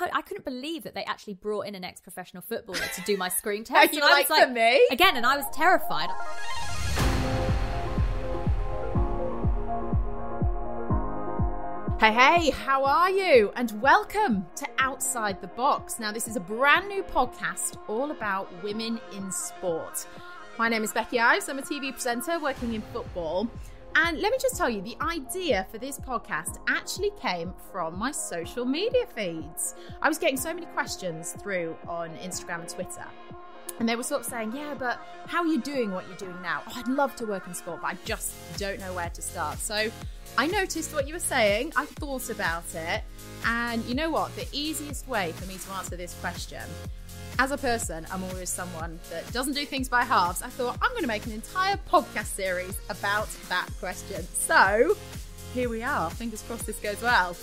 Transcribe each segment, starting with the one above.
I couldn't believe that they actually brought in an ex-professional footballer to do my screen test. You like for me? Again, and I was terrified. Hey, how are you? And welcome to Outside the Box. Now, this is a brand new podcast all about women in sport. My name is Becky Ives. I'm a TV presenter working in football. And let me just tell you, the idea for this podcast actually came from my social media feeds. I was getting so many questions through on Instagram and Twitter. And they were sort of saying, yeah, but how are you doing what you're doing now? Oh, I'd love to work in sport, but I just don't know where to start. So I noticed what you were saying. I thought about it. And you know what? The easiest way for me to answer this question, as a person, I'm always someone that doesn't do things by halves. I thought I'm going to make an entire podcast series about that question. So here we are. Fingers crossed this goes well.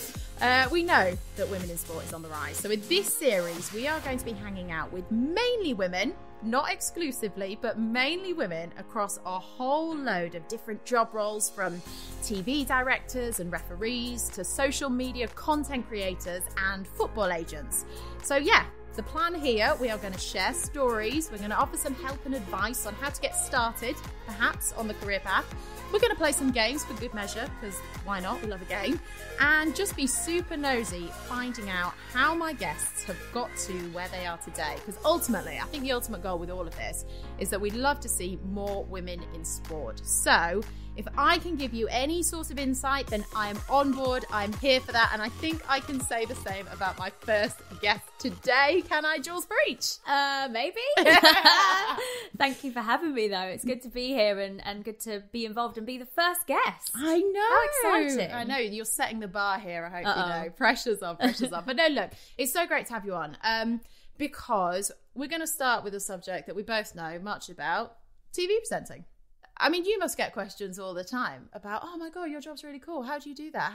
We know that women in sport is on the rise. So in this series, we are going to be hanging out with mainly women, not exclusively, but mainly women across a whole load of different job roles, from TV directors and referees to social media content creators and football agents. So yeah, the plan here, we are going to share stories. We're going to offer some help and advice on how to get started, perhaps on the career path. We're going to play some games for good measure, because why not? We love a game. And just be super nosy finding out how my guests have got to where they are today. Because ultimately, I think the ultimate goal with all of this is that we'd love to see more women in sport. So if I can give you any sort of insight, then I am on board. I'm here for that. And I think I can say the same about my first guest today. Can I, Jules Breach? Maybe. Thank you for having me, though. It's good to be here and good to be involved and be the first guest. I know. How exciting. I know. You're setting the bar here. I hope you know. Pressure's on. But no, look, it's so great to have you on because we're going to start with a subject that we both know much about, TV presenting. I mean, you must get questions all the time about, oh my God, your job's really cool. How do you do that?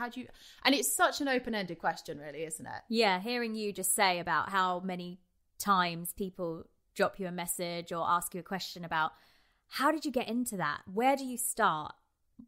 And it's such an open-ended question, really, isn't it? Yeah, hearing you just say about how many times people drop you a message or ask you a question about, how did you get into that? Where do you start?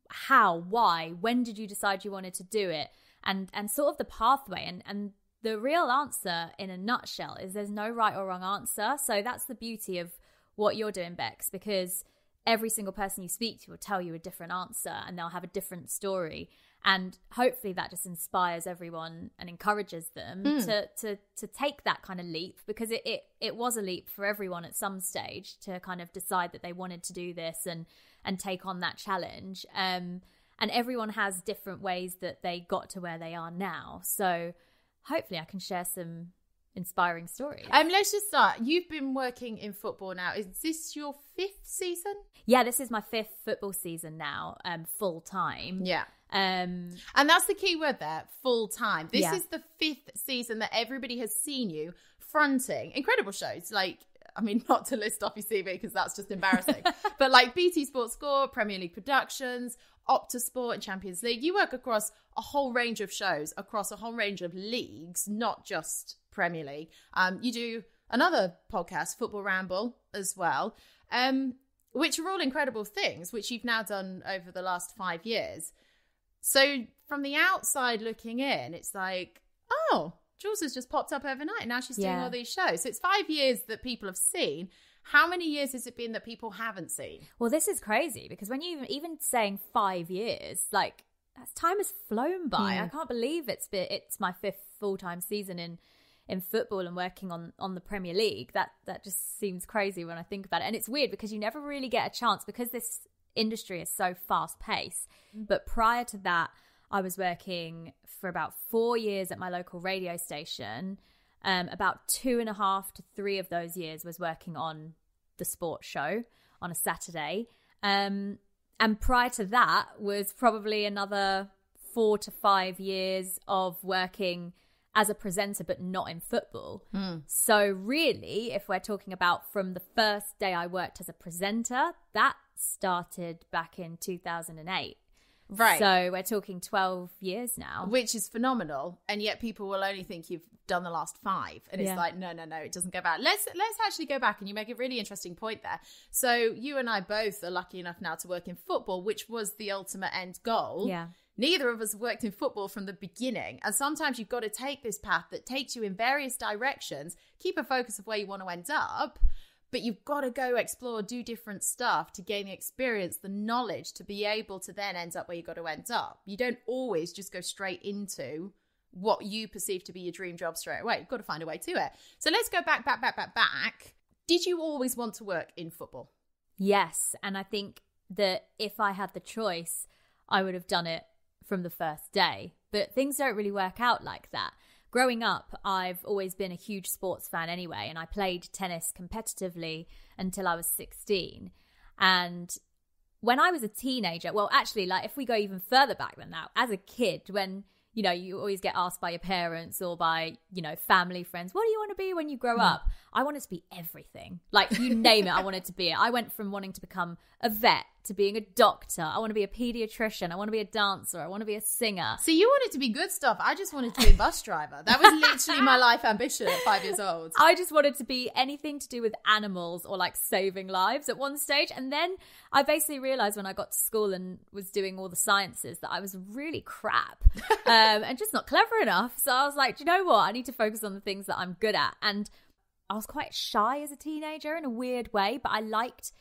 How? Why? When did you decide you wanted to do it? And sort of the pathway. And the real answer in a nutshell is there's no right or wrong answer. So that's the beauty of what you're doing, Bex, because every single person you speak to will tell you a different answer and they'll have a different story. And hopefully that just inspires everyone and encourages them to take that kind of leap, because it was a leap for everyone at some stage to kind of decide that they wanted to do this and take on that challenge. And everyone has different ways that they got to where they are now. So hopefully I can share some inspiring stories. Let's just start. You've been working in football now. Is this your 5th season? Yeah, this is my 5th football season now, full time. Yeah. And that's the key word there, full time. This is the 5th season that everybody has seen you fronting incredible shows. Like, I mean, not to list off your CV because that's just embarrassing, but like BT Sports Score, Premier League Productions, Opta Sport and Champions League. You work across a whole range of shows, across a whole range of leagues, not just Premier League. You do another podcast, Football Ramble, as well, which are all incredible things, which you've now done over the last 5 years. So from the outside looking in, it's like, oh, Jules has just popped up overnight and now she's doing all these shows. So it's 5 years that people have seen. How many years has it been that people haven't seen? Well, this is crazy, because when you even saying 5 years, like, time has flown by. I can't believe it's my 5th full-time season in football and working on the Premier League. That just seems crazy when I think about it. And it's weird because you never really get a chance, because this industry is so fast-paced. But prior to that, I was working for about 4 years at my local radio station. About 2.5 to 3 of those years was working on the sports show on a Saturday. And prior to that was probably another 4 to 5 years of working as a presenter, but not in football. So really, if we're talking about from the first day I worked as a presenter, that started back in 2008. Right. So we're talking 12 years now. Which is phenomenal. And yet people will only think you've done the last 5. And it's like, no, it doesn't go back. Let's actually go back. And you make a really interesting point there. So you and I both are lucky enough now to work in football, which was the ultimate end goal. Yeah. neither of us have worked in football from the beginning. And sometimes you've got to take this path that takes you in various directions, keep a focus of where you want to end up, but you've got to go explore, do different stuff to gain the experience, the knowledge to be able to then end up where you've got to end up. You don't always just go straight into what you perceive to be your dream job straight away. You've got to find a way to it. So let's go back. Did you always want to work in football? Yes. And I think that if I had the choice, I would have done it from the first day. But things don't really work out like that. Growing up, I've always been a huge sports fan anyway, and I played tennis competitively until I was 16. And when I was a teenager, well, actually, like if we go even further back than that, as a kid, when, you know, you always get asked by your parents or by, you know, family, friends, what do you want to be when you grow up? I wanted to be everything. Like, you name it, I wanted to be it. I went from wanting to become a vet to being a doctor. I want to be a pediatrician. I want to be a dancer. I want to be a singer. So you wanted to be good stuff. I just wanted to be a bus driver. That was literally my life ambition at 5 years old. I just wanted to be anything to do with animals or like saving lives at one stage. And then I basically realized when I got to school and was doing all the sciences that I was really crap and just not clever enough. So I was like, do you know what? I need to focus on the things that I'm good at. And I was quite shy as a teenager in a weird way, but I liked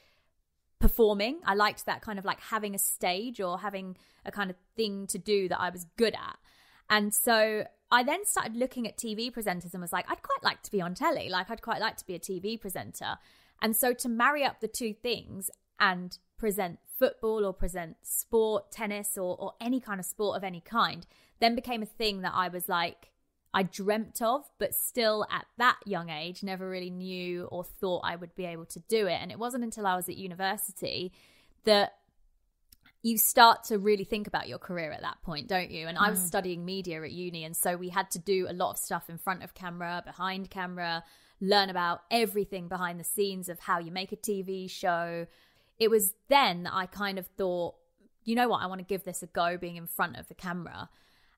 performing. I liked that kind of like having a stage or having a kind of thing to do that I was good at. And so I then started looking at TV presenters and was like, I'd quite like to be on telly. Like, I'd quite like to be a TV presenter. And so to marry up the two things and present football or present sport, tennis or any kind of sport of any kind, then became a thing that I was like, I dreamt of, but still at that young age, never really knew or thought I would be able to do it. And it wasn't until I was at university that you start to really think about your career at that point, don't you? And I was studying media at uni. And so we had to do a lot of stuff in front of camera, behind camera, learn about everything behind the scenes of how you make a TV show. It was then that I kind of thought, you know what, I want to give this a go, being in front of the camera.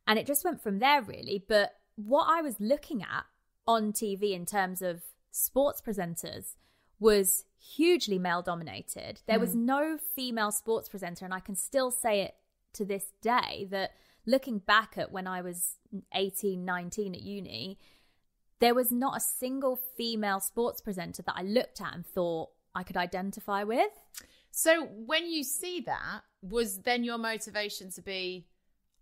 And it just went from there, really. But what I was looking at on TV in terms of sports presenters was hugely male dominated. There was no female sports presenter. And I can still say it to this day that looking back at when I was 18, 19 at uni, there was not a single female sports presenter that I looked at and thought I could identify with. So when you see that, was then your motivation to be,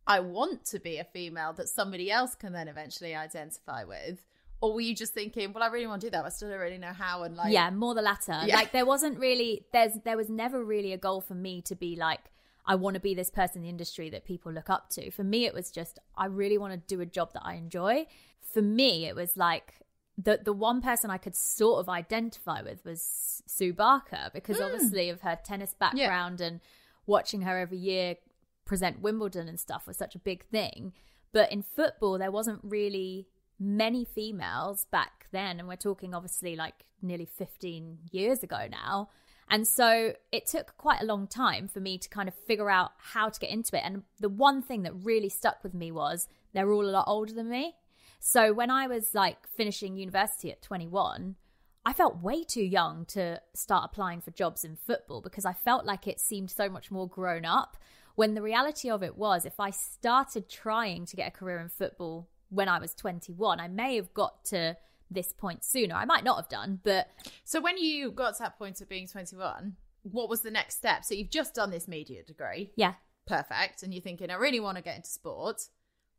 I want to be a female that somebody else can then eventually identify with? Or were you just thinking, well, I really want to do that, but I still don't really know how? And like, yeah, more the latter. Yeah. Like there wasn't really, there was never really a goal for me to be like, I want to be this person in the industry that people look up to. For me, it was just, I really want to do a job that I enjoy. For me, it was like, the one person I could sort of identify with was Sue Barker, because obviously of her tennis background and watching her every year present Wimbledon and stuff was such a big thing. But in football, there wasn't really many females back then. And we're talking obviously like nearly 15 years ago now. And so it took quite a long time for me to kind of figure out how to get into it. And the one thing that really stuck with me was they're all a lot older than me. So when I was like finishing university at 21, I felt way too young to start applying for jobs in football because I felt like it seemed so much more grown up. When the reality of it was, if I started trying to get a career in football when I was 21, I may have got to this point sooner. I might not have done, but... So when you got to that point of being 21, what was the next step? So you've just done this media degree. Yeah. Perfect. And you're thinking, I really want to get into sport.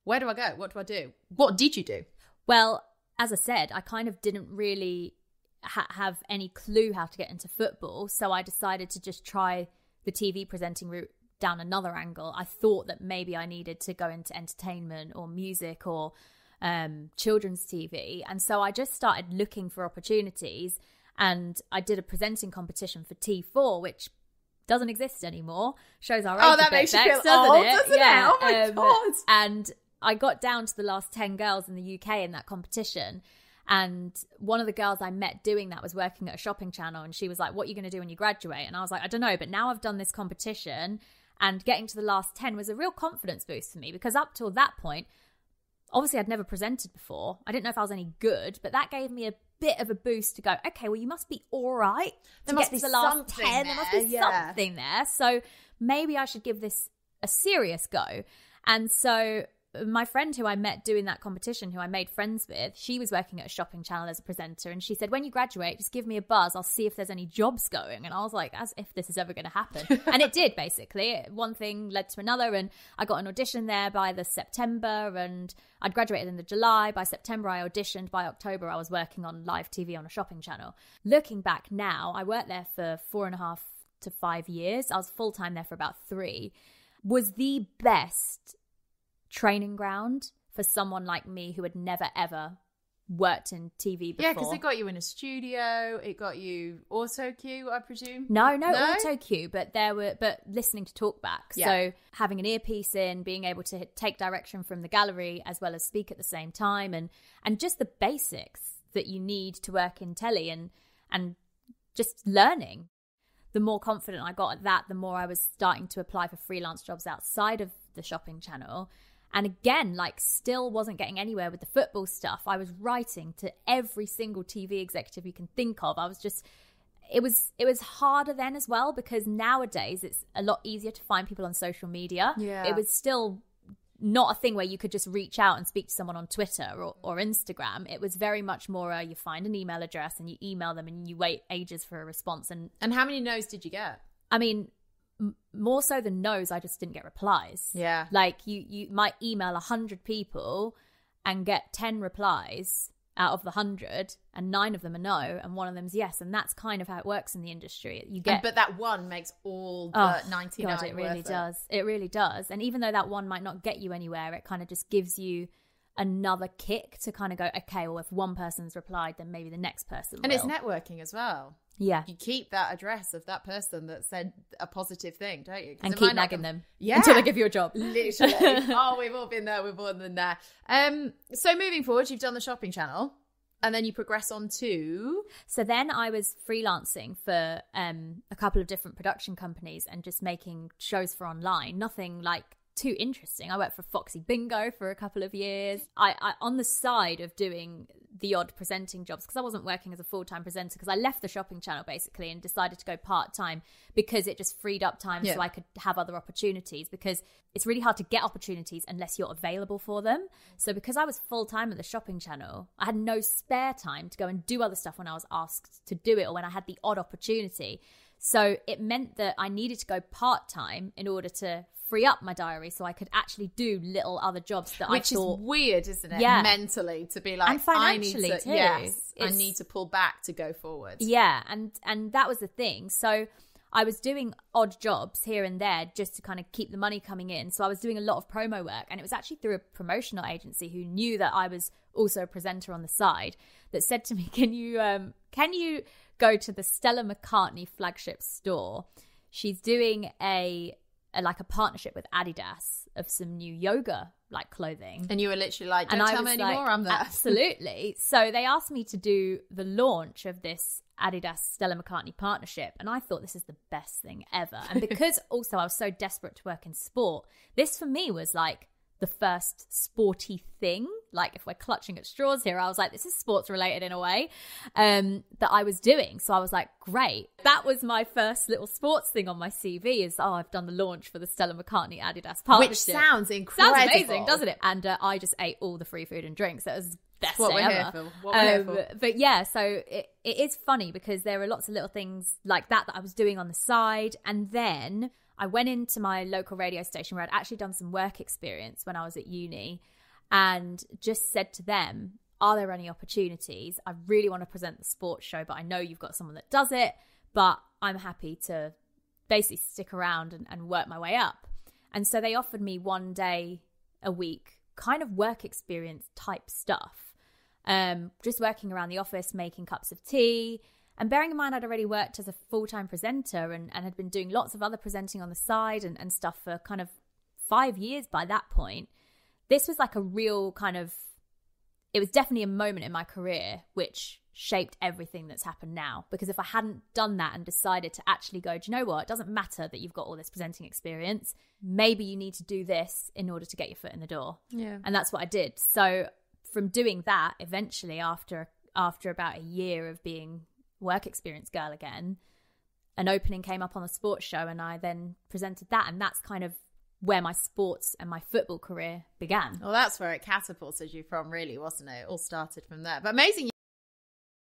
Where do I go? What do I do? What did you do? Well, as I said, I kind of didn't really have any clue how to get into football. So I decided to just try the TV presenting route down another angle. I thought that maybe I needed to go into entertainment or music or children's TV. And so I just started looking for opportunities, and I did a presenting competition for T4, which doesn't exist anymore. Shows our age that a bit, makes you Bex, feel old, doesn't doesn't it? Oh my God. And I got down to the last 10 girls in the UK in that competition. And one of the girls I met doing that was working at a shopping channel. And she was like, what are you going to do when you graduate? And I was like, I don't know. But now I've done this competition, and getting to the last 10 was a real confidence boost for me, because up till that point, obviously I'd never presented before. I didn't know if I was any good, but that gave me a bit of a boost to go, okay, well, you must be all right to get to the last 10. There must be something there. So maybe I should give this a serious go. And so my friend who I met doing that competition, who I made friends with, she was working at a shopping channel as a presenter. And she said, when you graduate, just give me a buzz. I'll see if there's any jobs going. And I was like, as if this is ever going to happen. And it did, basically. One thing led to another. And I got an audition there by the September. And I'd graduated in the July. By September, I auditioned. By October, I was working on live TV on a shopping channel. Looking back now, I worked there for 4.5 to 5 years. I was full-time there for about 3. Was the best training ground for someone like me who had never ever worked in TV before. Yeah, because it got you in a studio, it got you auto cue, I presume. No auto cue, but listening to talkbacks. Yeah. So having an earpiece in, being able to take direction from the gallery as well as speak at the same time, and just the basics that you need to work in telly, and just learning. The more confident I got at that, the more I was starting to apply for freelance jobs outside of the shopping channel. And again, like, still wasn't getting anywhere with the football stuff. I was writing to every single TV executive you can think of. I was just, it was harder then as well, because nowadays it's a lot easier to find people on social media. Yeah. It was still not a thing where you could just reach out and speak to someone on Twitter or Instagram. It was very much more you find an email address and you email them and you wait ages for a response. And how many no's did you get? I mean, more so than no's, I just didn't get replies. Yeah. Like you might email 100 people and get 10 replies out of the 100, and 9 of them are no, and 1 of them's yes. And that's kind of how it works in the industry. You get, but that one makes all the 99 God, it really worth does. It really does. And even though that one might not get you anywhere, it kind of just gives you another kick to kind of go, okay, well, if one person's replied, then maybe the next person will. And it's networking as well. Yeah. You keep that address of that person that said a positive thing, don't you? And keep nagging them. Yeah. Until they give you a job. Literally. Oh, we've all been there. We've all been there. So moving forward, you've done the shopping channel, and then you progress on to... So then I was freelancing for a couple of different production companies and just making shows for online. Nothing like too interesting. I worked for Foxy Bingo for a couple of years. I on the side of doing the odd presenting jobs, because I wasn't working as a full-time presenter, because I left the shopping channel basically and decided to go part-time because it just freed up time so I could have other opportunities, because it's really hard to get opportunities unless you're available for them. So because I was full-time at the shopping channel, I had no spare time to go and do other stuff when I was asked to do it or when I had the odd opportunity. So it meant that I needed to go part-time in order to free up my diary so I could actually do little other jobs that I thought... Which is weird, isn't it? Yeah. Mentally, to be like, and financially I need to, too. Yes, I need to pull back to go forward. Yeah, and that was the thing. So I was doing odd jobs here and there just to kind of keep the money coming in. So I was doing a lot of promo work, and it was actually through a promotional agency who knew that I was also a presenter on the side that said to me, can you go to the Stella McCartney flagship store? She's doing a partnership with Adidas of some new yoga like clothing. And you were literally like, don't tell me anymore, I'm there. Absolutely. So they asked me to do the launch of this Adidas Stella McCartney partnership, and I thought this is the best thing ever. And because also I was so desperate to work in sport, this for me was like the first sporty thing. Like, if we're clutching at straws here, I was like, this is sports related in a way, that I was doing. So I was like, great. That was my first little sports thing on my CV is, I've done the launch for the Stella McCartney Adidas partnership. Which sounds incredible. Sounds amazing, doesn't it? And I just ate all the free food and drinks. That was the best day ever. What we're here for. But yeah, so it is funny because there are lots of little things like that I was doing on the side. And then I went into my local radio station where I'd actually done some work experience when I was at uni, and just said to them, are there any opportunities? I really want to present the sports show, but I know you've got someone that does it, but I'm happy to basically stick around and work my way up. And so they offered me 1 day a week, kind of work experience type stuff, just working around the office, making cups of tea. And bearing in mind, I'd already worked as a full-time presenter and had been doing lots of other presenting on the side and stuff for kind of 5 years by that point. This was like a real kind of, it was definitely a moment in my career which shaped everything that's happened now. Because if I hadn't done that and decided to actually go, do you know what? It doesn't matter that you've got all this presenting experience. Maybe you need to do this in order to get your foot in the door. Yeah. And that's what I did. So from doing that, eventually after about a year of being work experience girl again, an opening came up on a sports show and I then presented that, and that's kind of where my sports and my football career began. Well, that's where it catapulted you from, really, wasn't it? It all started from there. But amazing